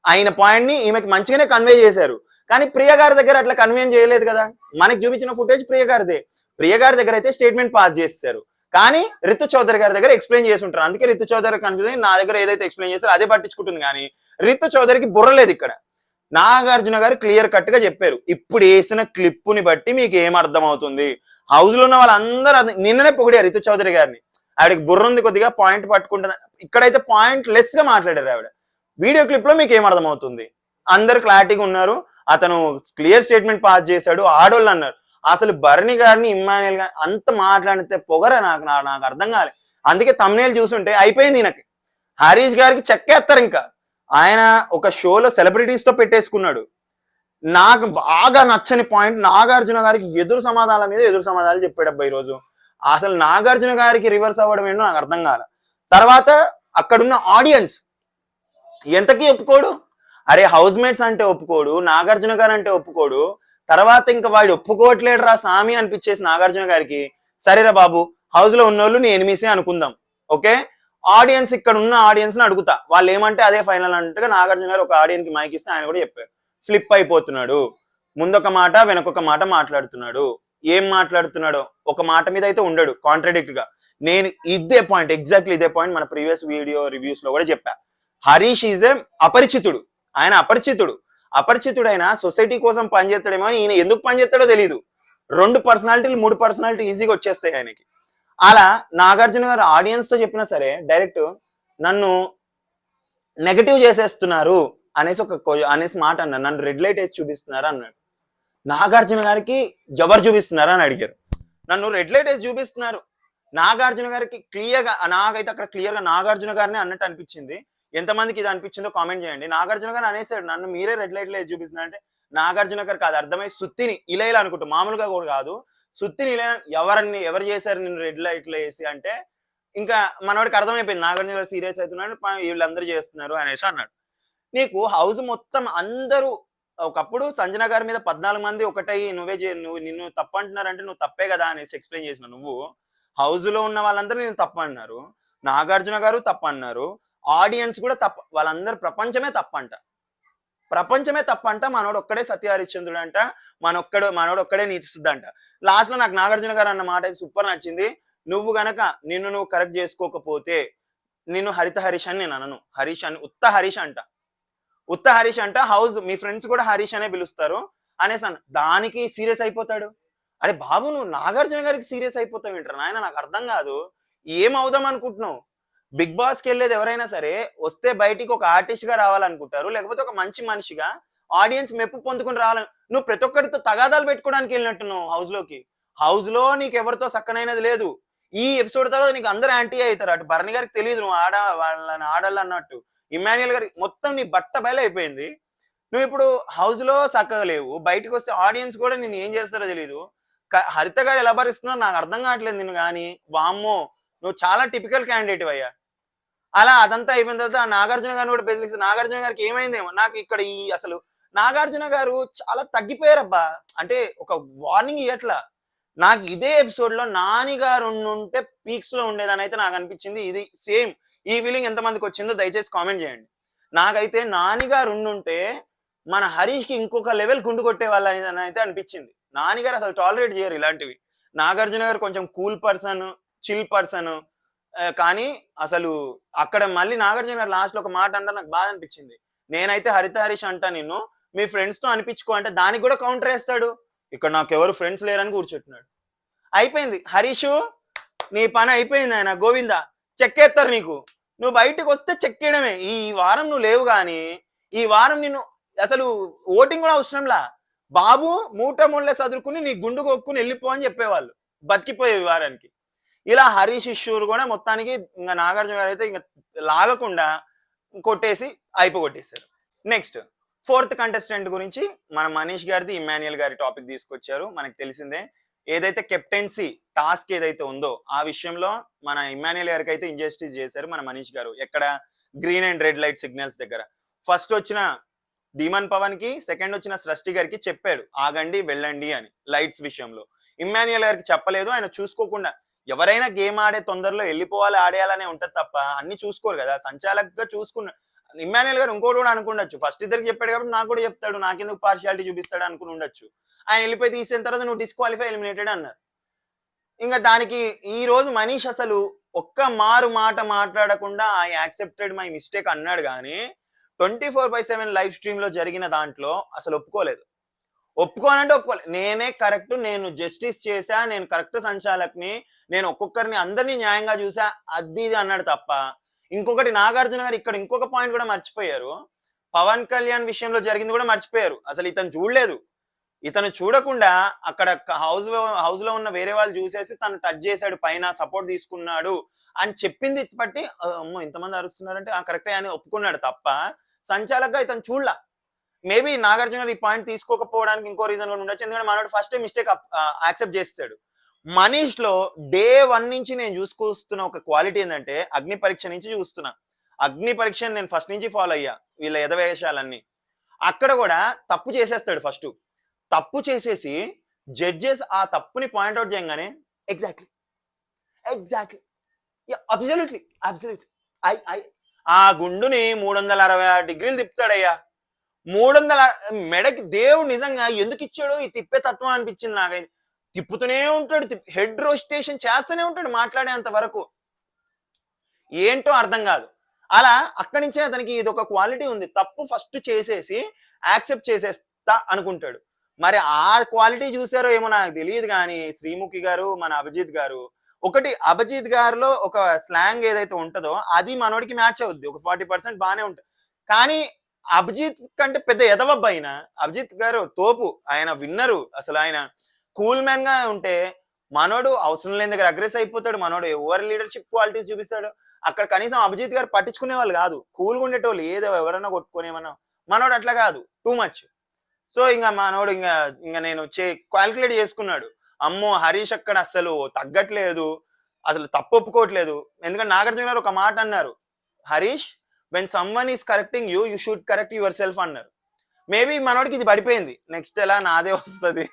ఆయన పాయింట్ ని ఈమెకి మంచిగానే కన్వే చేశారు, కానీ ప్రియ గారి దగ్గర అట్లా కన్వే చేయలేదు కదా. మనకి చూపించిన ఫుటేజ్ ప్రియ గారిదే. ప్రియ గారి దగ్గర అయితే స్టేట్మెంట్ పాస్ చేస్తారు, కానీ రితు చౌదరి గారి దగ్గర ఎక్స్ప్లెయిన్ చేసి ఉంటారు. అందుకే రితు చౌదరి కన్ఫ్యూజ్ అయ్యి నా దగ్గర ఏదైతే ఎక్స్ప్లెయిన్ చేస్తారో అదే పట్టించుకుంటుంది, కానీ రితు చౌదరికి బుర్రలేదు ఇక్కడ. నాగార్జున గారు క్లియర్ కట్ గా చెప్పారు, ఇప్పుడు వేసిన క్లిప్పుని బట్టి మీకు ఏం అర్థం అవుతుంది. హౌస్ లో ఉన్న వాళ్ళందరూ నిన్ననే పొగిడారు రితు చౌదరి గారిని. ఆవిడకి బుర్ర ఉంది కొద్దిగా, పాయింట్ పట్టుకుంటుంది. ఇక్కడైతే పాయింట్ లెస్ గా మాట్లాడారు ఆవిడ. వీడియో క్లిప్ లో మీకు ఏం అర్థం అవుతుంది? అందరు క్లారిటీగా ఉన్నారు. అతను క్లియర్ స్టేట్మెంట్ పాస్ చేశాడు. ఆడోళ్ళు అన్నారు. అసలు భరణి గారిని, ఇమ్మాన్యుయల్ గారిని అంత మాట్లాడితే పొగర నాకు అర్థం కాలేదు. అందుకే తమ్నేల్ చూసుంటే అయిపోయింది. ఈయనకి హరీష్ గారికి చెక్కేస్తారు. ఇంకా ఆయన ఒక షోలో సెలబ్రిటీస్ తో పెట్టేసుకున్నాడు. నాకు బాగా నచ్చని పాయింట్, నాగార్జున గారికి ఎదురు సమాధానాల మీద ఎదురు సమాధానాలు చెప్పాడబ్బా ఈరోజు. అసలు నాగార్జున గారికి రివర్స్ అవ్వడం ఏంటో నాకు అర్థం కాల. తర్వాత అక్కడున్న ఆడియన్స్ ఎంతకీ ఒప్పుకోడు. అరే హౌస్ మేట్స్ అంటే ఒప్పుకోడు, నాగార్జున గారు అంటే ఒప్పుకోడు. తర్వాత ఇంకా వాడు ఒప్పుకోవట్లేడు రా సామి అనిపించేసి నాగార్జున గారికి, సరేరా బాబు హౌస్ లో ఉన్నోళ్ళు నీ ఎనిమిసే అనుకుందాం, ఓకే. ఆడియన్స్ ఇక్కడ ఉన్న ఆడియన్స్ ని అడుగుతా, వాళ్ళు ఏమంటే అదే ఫైనల్ అన్నట్టుగా నాగార్జున గారు ఒక ఆడియన్స్ కి మైక్ ఇస్తే ఆయన కూడా చెప్పారు. ఫ్లిప్ అయిపోతున్నాడు, ముందొక మాట వెనకొక మాట మాట్లాడుతున్నాడు. ఏం మాట్లాడుతున్నాడో ఒక మాట మీద అయితే ఉండడు, కాంట్రడిక్ట్ గా. నేను ఇదే పాయింట్, ఎగ్జాక్ట్లీ ఇదే పాయింట్ మన ప్రీవియస్ వీడియో రివ్యూస్ లో కూడా చెప్పా. హరీష్ ఈజ్ ఏ అపరిచితుడు. ఆయన అపరిచితుడైనా సొసైటీ కోసం పనిచేస్తాడేమో అని ఈయన ఎందుకు పనిచేస్తాడో తెలియదు. 2 పర్సనాలిటీలు 3 పర్సనాలిటీ ఈజీగా వచ్చేస్తాయి ఆయనకి. అలా నాగార్జున గారు ఆడియన్స్ తో చెప్పినా సరే డైరెక్ట్ నన్ను నెగటివ్ చేసేస్తున్నారు అనేసి మాట అన్నారు. నన్ను రెడ్ లైట్ వేసి చూపిస్తున్నారు అన్నాడు. నాగార్జున గారికి ఎవరు చూపిస్తున్నారా అని అడిగారు. నన్ను రెడ్ లైట్ వేసి చూపిస్తున్నారు. నాగార్జున గారికి క్లియర్ గా, నాకైతే అక్కడ క్లియర్ గా నాగార్జున గారిని అన్నట్టు అనిపించింది. ఎంతమందికి ఇది అనిపించిందో కామెంట్ చేయండి. నాగార్జున గారు అనేసాడు నన్ను మీరే రెడ్ లైట్ వేసి చూపిస్తున్నారు అంటే నాగార్జున గారికి అది అర్థమై సుత్తిని ఇలా అనుకుంటా, మామూలుగా కూడా కాదు, సుత్తిని ఇలా ఎవరు చేశారు నిన్ను రెడ్ లైట్లో వేసి అంటే ఇంకా మనవాడికి అర్థమైపోయింది నాగార్జున గారు సీరియస్ అవుతున్నాడు, వీళ్ళందరూ చేస్తున్నారు అనేసి అన్నాడు. నీకు హౌస్ మొత్తం అందరూ ఒకప్పుడు సంజన గారి మీద 14 మంది ఒకటై నిన్ను తప్పు అంటున్నారంటే నువ్వు తప్పే కదా అనేసి ఎక్స్ప్లెయిన్ చేసిన నువ్వు, హౌస్ లో ఉన్న వాళ్ళందరూ నేను తప్పు అన్నారు, నాగార్జున గారు తప్పు అన్నారు, ఆడియన్స్ కూడా తప్ప, వాళ్ళందరూ ప్రపంచమే తప్పంట. మనోడు ఒక్కడే సత్య హరిశ్చంద్రుడు అంట, మనోడు ఒక్కడే నీతిశుద్ధ అంట. లాస్ట్ లో నాకు నాగార్జున గారు అన్న మాట అయితే సూపర్ నచ్చింది. నువ్వు గనక నిన్ను కరెక్ట్ చేసుకోకపోతే నిన్ను హరిత హరీష్ అని నేను అనను, హరీష్ అని ఉత్త హరీష్ అంట. హౌస్ మీ ఫ్రెండ్స్ కూడా హరీష్ అనే పిలుస్తారు అనేసి అన్న. దానికి సీరియస్ అయిపోతాడు. అరే బాబు నువ్వు నాగార్జున గారికి సీరియస్ అయిపోతావు ఏంటారు నాయన, నాకు అర్థం కాదు. ఏం అవుదాం అనుకుంటున్నావు? బిగ్ బాస్ కి వెళ్ళేది ఎవరైనా సరే వస్తే బయటికి ఒక ఆర్టిస్ట్ గా రావాలనుకుంటారు, లేకపోతే ఒక మంచి మనిషిగా ఆడియన్స్ మెప్పు పొందుకుని రావాలని. నువ్వు ప్రతి ఒక్కరితో తగాదాలు పెట్టుకోవడానికి వెళ్ళినట్టున్నావు హౌస్ లో నీకు ఎవరితో సక్కనైనది లేదు. ఈ ఎపిసోడ్ తర్వాత నీకు అందరూ యాంటీ అవుతారు. అటు భరణి గారికి తెలియదు నువ్వు వాళ్ళని ఆడాలి అన్నట్టు, ఇమ్మాన్యుయల్ గారికి మొత్తం నీ బట్ట బయలు అయిపోయింది. నువ్వు ఇప్పుడు హౌస్ లో చక్కగా లేవు, బయటకు వస్తే ఆడియన్స్ కూడా నేను ఏం చేస్తారో తెలియదు. హరిత గారు ఎలా భరిస్తున్నారో నాకు అర్థం కావట్లేదు నిన్ను. కానీ వామ్మో నువ్వు చాలా టిపికల్ క్యాండిడేట్ అయ్యా. అలా అదంతా అయిపోయిన తర్వాత నాగార్జున గారిని కూడా బెదిరిస్తే నాగార్జున గారికి ఏమైందేమో. నాకు ఇక్కడ అసలు నాగార్జున గారు చాలా తగ్గిపోయారబ్బా. అంటే ఒక వార్నింగ్ ఇవ్వట్లా. నాకు ఇదే ఎపిసోడ్ లో నాని గారు ఉంటే పీక్స్ లో ఉండేదని అయితే నాకు అనిపించింది. ఇది సేమ్ ఈ ఫీలింగ్ ఎంతమందికి వచ్చిందో దయచేసి కామెంట్ చేయండి. నాకైతే నాని గారు ఉంటే మన హరీష్ కి ఇంకొక లెవెల్ గుండు కొట్టే వాళ్ళని అయితే అనిపించింది. నాని గారు అసలు టాలరేట్ చేయరు ఇలాంటివి. నాగార్జున గారు కొంచెం కూల్ పర్సన్, చిల్ పర్సన్, కానీ అసలు అక్కడ మళ్ళీ నాగార్జున గారు లాస్ట్ లో ఒక మాట అంటే నాకు బాధ అనిపించింది. నేనైతే హరిత హరీష్ అంటా నిన్ను, మీ ఫ్రెండ్స్ తో అనిపించుకో అంటే దానికి కూడా కౌంటర్ వేస్తాడు. ఇక్కడ నాకు ఎవరు ఫ్రెండ్స్ లేరని కూర్చుంటున్నాడు. అయిపోయింది హరీష్, నీ పని అయిపోయింది. ఆయన గోవిందా చెక్కేస్తారు నీకు. నువ్వు బయటకు వస్తే చెక్కేయడమే. ఈ వారం నువ్వు లేవు కానీ ఈ వారం నిన్ను అసలు ఓటింగ్ కూడా అవసరంలా. బాబు మూట ముళ్ళ చదువుకుని నీ గుండు కొక్కుని వెళ్ళిపో అని చెప్పేవాళ్ళు, బతికిపోయే వారానికి. ఇలా హరీష్ ఇష్యూలు కూడా మొత్తానికి ఇంకా నాగార్జున గారు అయితే ఇంకా లాగకుండా కొట్టేసి అయిపోగొట్టేశారు. నెక్స్ట్ 4th కంటెస్టెంట్ గురించి మన మనీష్ గారిది ఇమ్మాన్యుయల్ గారి టాపిక్ తీసుకొచ్చారు. మనకు తెలిసిందే ఏదైతే కెప్టెన్సీ టాస్క్ ఏదైతే ఉందో ఆ విషయంలో మన ఇమ్మాన్యుయల్ గారికి అయితే ఇంజస్టిస్ చేశారు మన మనీష్ గారు. ఎక్కడ green and red light signals దగ్గర ఫస్ట్ వచ్చిన ధీమన్ పవన్ కి, సెకండ్ వచ్చిన సృష్టి గారికి చెప్పాడు ఆగండి వెళ్ళండి అని లైట్స్ విషయంలో. ఇమ్మాన్యుయల్ గారికి చెప్పలేదు. ఆయన చూసుకోకుండా, ఎవరైనా గేమ్ ఆడే తొందరలో వెళ్ళిపోవాలి ఆడేయాలనే ఉంటది తప్ప అన్ని చూసుకోరు కదా. సంచాలకుగా చూసుకున్న ఇమ్మాన్యుయల్ గారు ఇంకోటి కూడా అనుకుండొచ్చు, ఫస్ట్ ఇద్దరికి చెప్పాడు కాబట్టి నాకు కూడా చెప్తాడు, నాకెందుకు పార్షియాలిటీ చూపిస్తాడు అనుకుని ఉండొచ్చు. ఆయన వెళ్ళిపోయి తీసిన తర్వాత నువ్వు డిస్క్వాలిఫై ఎలిమినేటెడ్ అన్నారు. ఇంకా దానికి ఈ రోజు మనీష్ అసలు ఒక్క మారు మాట మాట్లాడకుండా ఐ యాక్సెప్టెడ్ మై మిస్టేక్ అన్నాడు కానీ 24/7 లైవ్ స్ట్రీమ్ లో జరిగిన దాంట్లో అసలు ఒప్పుకోలేదు. ఒప్పుకోనంటే ఒప్పుకోలేదు. నేనే కరెక్ట్, నేను జస్టిస్ చేశా, నేను కరెక్ట్ సంచాలకుని, నేను ఒక్కొక్కరిని అందరినీ న్యాయంగా చూసా, అది ఇది అన్నాడు తప్ప. ఇంకొకటి నాగార్జున గారు ఇక్కడ ఇంకొక పాయింట్ కూడా మర్చిపోయారు. పవన్ కళ్యాణ్ విషయంలో జరిగింది కూడా మర్చిపోయారు. అసలు ఇతను చూడలేదు. ఇతను చూడకుండా అక్కడ హౌస్ లో ఉన్న వేరే వాళ్ళు చూసేసి తను టచ్ చేశాడు, పైన సపోర్ట్ తీసుకున్నాడు అని చెప్పింది బట్టి అమ్మో ఇంతమంది అరుస్తున్నారంటే ఆ కరెక్టే అని ఒప్పుకున్నాడు తప్ప సంచాలకుగా ఇతను చూడలా. మేబీ నాగార్జున గారు ఈ పాయింట్ తీసుకోకపోవడానికి ఇంకో రీజన్ కూడా ఉండొచ్చు. ఎందుకంటే మనోడు ఫస్ట్ మిస్టేక్ యాక్సెప్ట్ చేస్తాడు. మనీష్ లో డే 1 నుంచి నేను చూసుకొస్తున్న ఒక క్వాలిటీ ఏంటంటే అగ్ని పరీక్ష నుంచి చూస్తున్నా. అగ్ని పరీక్ష నేను ఫస్ట్ నుంచి ఫాలో అయ్యా, వీళ్ళ ఎదవేషాలన్నీ. అక్కడ కూడా తప్పు చేసేస్తాడు. ఫస్ట్ తప్పు చేసేసి జడ్జెస్ ఆ తప్పుని పాయింట్అవుట్ చేయగానే ఎగ్జాక్ట్లీ అబ్సల్యూట్లీ ఆ గుండుని 360 డిగ్రీలు తిప్పుతాడయ్యా. 300 మెడకి దేవుడు నిజంగా ఎందుకు ఇచ్చాడో ఈ తిప్పే తత్వం అనిపించింది నాకైతే. తిప్పుతూనే ఉంటాడు, హెడ్ రోస్టేషన్ చేస్తూనే ఉంటాడు మాట్లాడేంత వరకు. ఏంటో అర్థం కాదు. అలా అక్కడి నుంచే అతనికి ఇది ఒక క్వాలిటీ ఉంది, తప్పు ఫస్ట్ చేసేసి యాక్సెప్ట్ చేసేస్తా అనుకుంటాడు. మరి ఆ క్వాలిటీ చూసారో ఏమో నాకు తెలియదు కానీ శ్రీముఖి గారు, మన అభిజిత్ గారు, ఒకటి అభిజిత్ గారిలో ఒక స్లాంగ్ ఏదైతే ఉంటుందో అది మనోడికి మ్యాచ్ అవుద్ది, ఒక 40% బాగానే ఉంటుంది. కానీ అభిజిత్ కంటే పెద్ద ఎదవబ్బ ఆయన. అభిజిత్ గారు తోపు, ఆయన విన్నరు. అసలు ఆయన కూల్ మ్యాన్ గా ఉంటే మనోడు అవసరం లేని దగ్గర అగ్రెస్ అయిపోతాడు. మనోడు ఓవర్ లీడర్షిప్ క్వాలిటీస్ చూపిస్తాడు. అక్కడ కనీసం అభిజిత్ గారు పట్టించుకునే వాళ్ళు కాదు, కూల్గా ఉండేటోళ్ళు. ఏదో ఎవరైనా కొట్టుకునేమన్నా, మనోడు అట్లా కాదు, టూ మచ్. సో ఇంకా మనోడు ఇంకా నేను క్యాల్కులేట్ చేసుకున్నాడు, అమ్మో హరీష్ అక్కడ అసలు తగ్గట్లేదు, అసలు తప్పు ఒప్పుకోవట్లేదు. ఎందుకంటే నాగార్జున గారు ఒక మాట అన్నారు, Harish when someone is correcting you should correct your self అన్నారు. మేబీ మనోడికి ఇది పడిపోయింది, నెక్స్ట్ ఎలా నాదే వస్తుంది,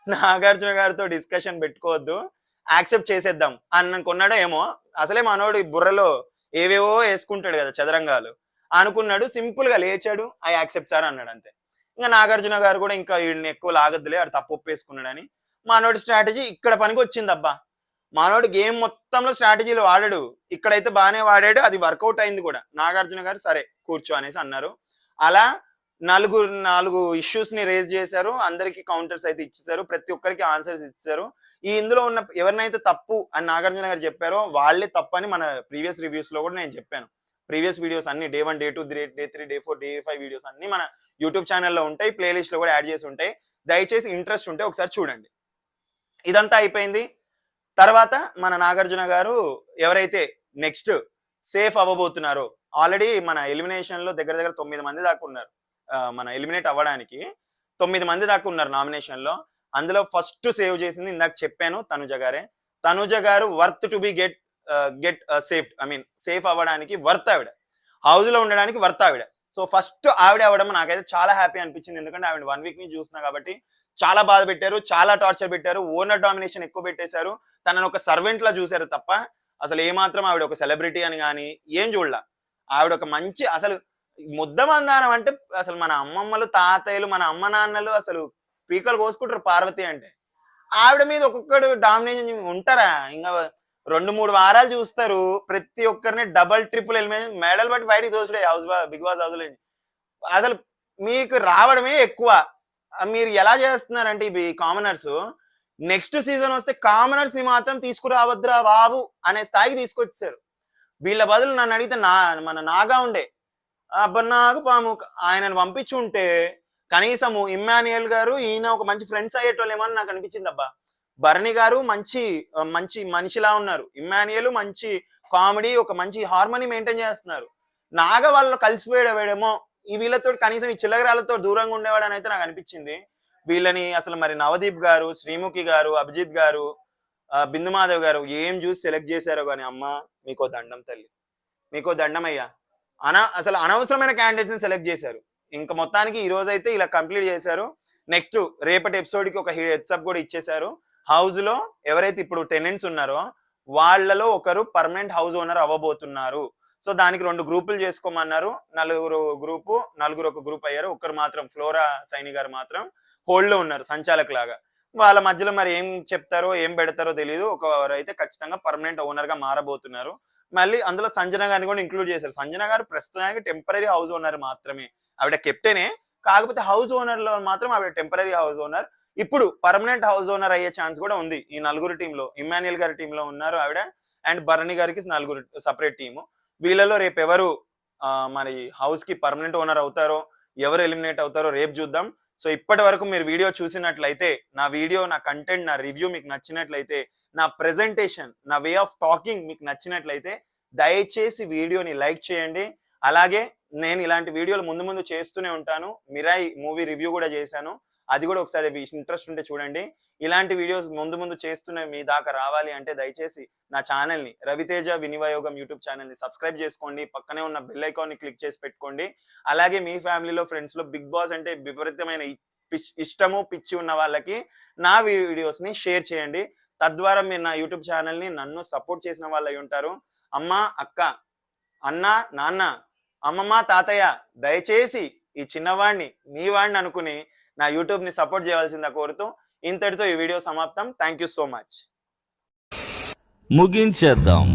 నాగార్జున గారితో డిస్కషన్ పెట్టుకోవద్దు, యాక్సెప్ట్ చేసేద్దాం అనుకున్నాడో ఏమో. అసలే మనోడు బుర్రలో ఏవేవో వేసుకుంటాడు కదా చదరంగాలు అనుకున్నాడు. సింపుల్ గా లేచాడు, ఐ యాక్సెప్ట్ సార్ అన్నాడు అంతే. ఇంకా నాగార్జున గారు కూడా ఇంకా వీడిని ఎక్కువ లాగద్దులే, ఆడు తప్పు ఒప్పేసుకున్నాడని మనోడి స్ట్రాటజీ ఇక్కడ పనికి వచ్చింది. అబ్బా మనోడు గేమ్ మొత్తంలో స్ట్రాటజీలు వాడాడు, ఇక్కడైతే బాగానే వాడాడు, అది వర్కౌట్ అయింది కూడా. నాగార్జున గారు సరే కూర్చో అనేసి అన్నారు. అలా నాలుగు ఇష్యూస్ ని రేజ్ చేశారు, అందరికి కౌంటర్స్ అయితే ఇచ్చేసారు, ప్రతి ఒక్కరికి ఆన్సర్స్ ఇచ్చారు. ఈ ఇందులో ఉన్న ఎవరినైతే తప్పు అని నాగార్జున గారు చెప్పారో వాళ్ళే తప్పు అని మన ప్రీవియస్ రివ్యూస్ లో కూడా నేను చెప్పాను. ప్రీవియస్ వీడియోస్ అన్ని Day 1, Day 2, Day 3, Day 4, Day 5 videos అన్ని మన యూట్యూబ్ ఛానల్లో ఉంటాయి, ప్లేలిస్ట్ లో కూడా యాడ్ చేసి ఉంటాయి. దయచేసి ఇంట్రెస్ట్ ఉంటే ఒకసారి చూడండి. ఇదంతా అయిపోయింది. తర్వాత మన నాగార్జున గారు ఎవరైతే నెక్స్ట్ సేఫ్ అవ్వబోతున్నారో, ఆల్రెడీ మన ఎలిమినేషన్ లో దగ్గర 9 మంది దాకా ఉన్నారు. మన ఎలిమినేట్ అవ్వడానికి 9 మంది దాకా ఉన్నారు నామినేషన్ లో. అందులో ఫస్ట్ సేవ్ చేసింది ఇందాక చెప్పాను తనుజ గారే. తనుజ గారు worth to be get safe, I mean safe అవ్వడానికి వర్త్ ఆవిడ, హౌస్ లో ఉండడానికి వర్త్ ఆవిడ. సో ఫస్ట్ ఆవిడ అవ్వడం నాకైతే చాలా హ్యాపీ అనిపించింది. ఎందుకంటే ఆవిడ 1 వీక్ నుంచి చూస్తున్నా కాబట్టి చాలా బాధ పెట్టారు, చాలా టార్చర్ పెట్టారు, ఓనర్ డామినేషన్ ఎక్కువ పెట్టేశారు, తనను ఒక సర్వెంట్ లా చూశారు తప్ప అసలు ఏమాత్రం ఆవిడ ఒక సెలబ్రిటీ అని కానీ ఏం చూడలా. ఆవిడ ఒక మంచి అసలు ముద్దమందానం అంటే అసలు మన అమ్మమ్మలు తాతయ్యలు మన అమ్మ నాన్నలు అసలు పీకలు కోసుకుంటారు పార్వతి అంటే. ఆవిడ మీద ఒక్కొక్కడు డామినేషన్ ఉంటారా, ఇంకా 2-3 వారాలు చూస్తారు, ప్రతి ఒక్కరిని డబల్ ట్రిపుల్ ఎలిమినేషన్ మెడల్ బట్టి బయటికి తోచుడే బిగ్ బాస్ హౌస్ లో. అసలు మీకు రావడమే ఎక్కువ. మీరు ఎలా చేస్తున్నారంటే ఈ కామనర్స్ నెక్స్ట్ సీజన్ వస్తే కామనర్స్ ని మాత్రం తీసుకురావద్దురా బాబు అనే స్థాయికి తీసుకొచ్చారు. వీళ్ళ బదులు నన్ను అడిగితే మన నాగా ఉండే నాగు పాము ఆయనను పంపించి ఉంటే కనీసము ఇమ్మాన్యుయల్ గారు ఈయన ఒక మంచి ఫ్రెండ్స్ అయ్యేటోళ్ళేమో అని నాకు అనిపించింది అబ్బా. భరణి గారు మంచి మంచి మనిషిలా ఉన్నారు, ఇమ్మాన్యుయల్ మంచి కామెడీ ఒక మంచి హార్మోని మెయింటైన్ చేస్తున్నారు. నాగ వాళ్ళు కలిసిపోయాడేమో ఈ వీళ్ళతో కనీసం ఈ చిల్లగరాలతో దూరంగా ఉండేవాడు అని అయితే నాకు అనిపించింది. వీళ్ళని అసలు మరి నవదీప్ గారు, శ్రీముఖి గారు, అభిజిత్ గారు, బిందు మాధవ్ గారు ఏం చూసి సెలెక్ట్ చేశారో కానీ అమ్మ మీకో దండం తల్లి, మీకో దండం అయ్యా. అసలు అనవసరమైన క్యాండిడేట్స్ ని సెలెక్ట్ చేశారు. ఇంకా మొత్తానికి ఈ రోజు అయితే ఇలా కంప్లీట్ చేశారు. నెక్స్ట్ రేపటి ఎపిసోడ్ కి ఒక హెడ్సప్ కూడా ఇచ్చేశారు. హౌస్ లో ఎవరైతే ఇప్పుడు టెనెంట్స్ ఉన్నారో వాళ్ళలో ఒకరు పర్మనెంట్ హౌస్ ఓనర్ అవ్వబోతున్నారు. సో దానికి 2 గ్రూపులు చేసుకోమన్నారు. నలుగురు ఒక గ్రూప్ అయ్యారు. ఒకరు మాత్రం ఫ్లోరా సైని గారు మాత్రం హోల్డ్ లో ఉన్నారు సంచాలక్ లాగా. వాళ్ళ మధ్యలో మరి ఏం చెప్తారో ఏం పెడతారో తెలియదు. ఒకరు అయితే ఖచ్చితంగా పర్మనెంట్ ఓనర్ గా మారబోతున్నారు. మళ్ళీ అందులో సంజన గారిని కూడా ఇంక్లూడ్ చేశారు. సంజన గారు ప్రస్తుతానికి టెంపరీ హౌస్ ఓనర్ మాత్రమే, ఆవిడ కెప్టెనే, కాకపోతే హౌస్ ఓనర్ లో మాత్రం ఆవిడ టెంపరీ హౌస్ ఓనర్. ఇప్పుడు పర్మనెంట్ హౌస్ ఓనర్ అయ్యే ఛాన్స్ కూడా ఉంది ఈ నలుగురు టీంలో. ఇమ్మాన్యుయల్ గారి టీంలో ఉన్నారు ఆవిడ, అండ్ భరణి గారికి 4 సపరేట్ టీము. వీళ్ళలో రేపు ఎవరు మరి హౌస్ కి పర్మనెంట్ ఓనర్ అవుతారో, ఎవరు ఎలిమినేట్ అవుతారో రేపు చూద్దాం. సో ఇప్పటి వరకు మీరు వీడియో చూసినట్లయితే, నా వీడియో, నా కంటెంట్, నా రివ్యూ మీకు నచ్చినట్లయితే, నా ప్రెజెంటేషన్, నా వే ఆఫ్ టాకింగ్ మీకు నచ్చినట్లయితే దయచేసి వీడియోని లైక్ చేయండి. అలాగే నేను ఇలాంటి వీడియోలు ముందు చేస్తూనే ఉంటాను. మిరాయి మూవీ రివ్యూ కూడా చేశాను, అది కూడా ఒకసారి ఇంట్రెస్ట్ ఉంటే చూడండి. ఇలాంటి వీడియోస్ ముందు చేస్తూనే మీ దాకా రావాలి అంటే దయచేసి నా ఛానల్ని రవితేజ వినియోగం యూట్యూబ్ ఛానల్ని సబ్స్క్రైబ్ చేసుకోండి. పక్కనే ఉన్న బెల్ ఐకాన్ని క్లిక్ చేసి పెట్టుకోండి. అలాగే మీ ఫ్యామిలీలో, ఫ్రెండ్స్లో బిగ్ బాస్ అంటే విపరీతమైన ఇష్టము, పిచ్చి ఉన్న వాళ్ళకి నా వీడియోస్ని షేర్ చేయండి. తద్వారా మీరు నా యూట్యూబ్ ఛానల్ని నన్ను సపోర్ట్ చేసిన వాళ్ళు అయి ఉంటారు. అమ్మ, అక్క, అన్న, నాన్న, అమ్మమ్మ, తాతయ్య దయచేసి ఈ చిన్నవాడిని మీ వాడిని అనుకుని నా యూట్యూబ్ ని సపోర్ట్ చేయవలసిందా కోరుతూ ఇంతటితో ఈ వీడియో సమాప్తం. Thank you so much. ముగించేద్దాం.